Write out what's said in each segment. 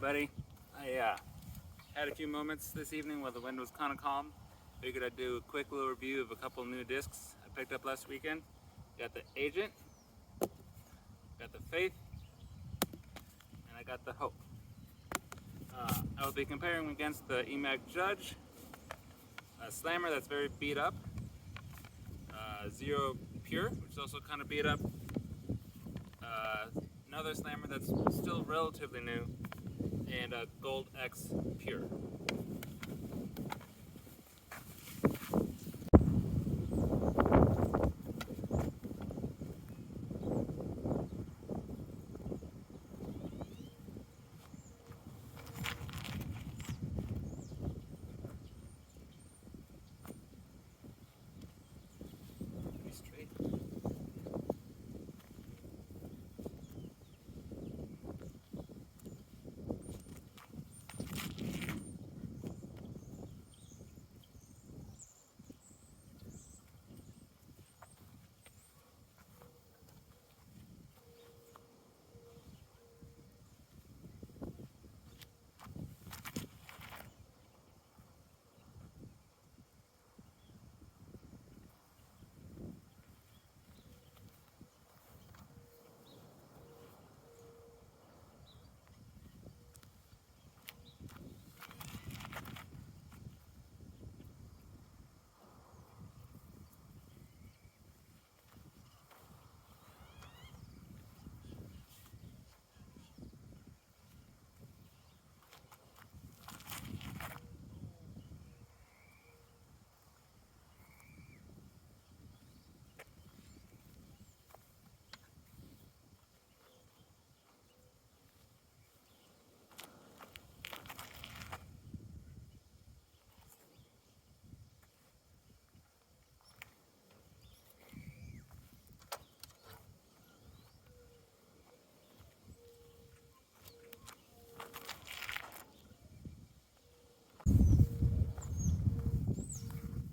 everybody. I had a few moments this evening while the wind was kind of calm. Figured I'd do a quick little review of a couple new discs I picked up last weekend. Got the Agent, got the Faith, and I got the Hope. I will be comparing them against the emac Judge, a slammer that's very beat up, Zero Pure, which is also kind of beat up, another slammer that's still relatively new, and a Gold X Pure.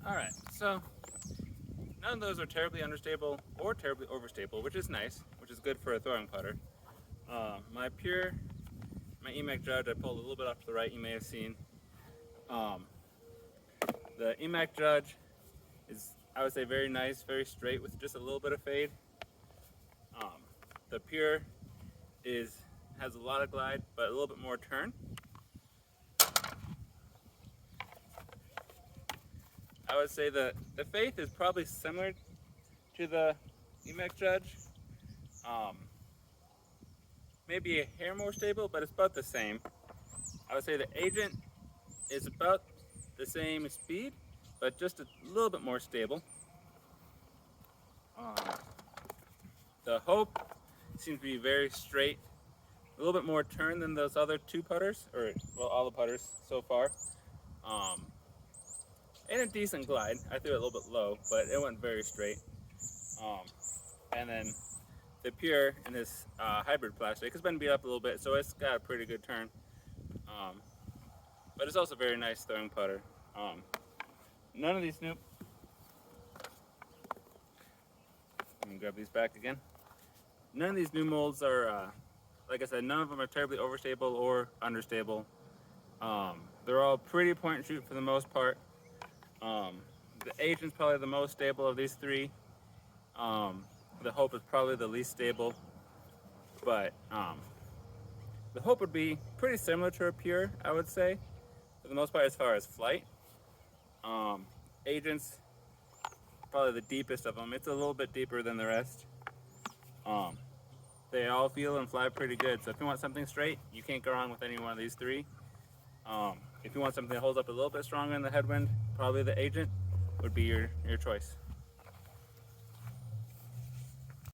Alright, so none of those are terribly understable or terribly overstable, which is nice, which is good for a throwing putter. My emac Judge, I pulled a little bit off to the right, you may have seen. The emac Judge is, I would say, very nice, very straight with just a little bit of fade. The Pure has a lot of glide, but a little bit more turn. I would say the Faith is probably similar to the emac Judge. Maybe a hair more stable, but it's about the same. I would say the Agent is about the same speed, but just a little bit more stable. The Hope seems to be very straight, a little bit more turn than those other two putters, or well, all the putters so far. And a decent glide. I threw it a little bit low, but it went very straight. And then the Pure in this hybrid plastic has been beat up a little bit, so it's got a pretty good turn. But it's also a very nice throwing putter. None of these new... Let me grab these back again. None of these new molds are, like I said, none of them are terribly overstable or understable. They're all pretty point and shoot for the most part. The Agent's probably the most stable of these three. The Hope is probably the least stable, but the Hope would be pretty similar to a Pure, I would say, for the most part as far as flight. Agent's probably the deepest of them. It's a little bit deeper than the rest. They all feel and fly pretty good, so if you want something straight, you can't go wrong with any one of these three. If you want something that holds up a little bit stronger in the headwind, probably the Agent would be your choice.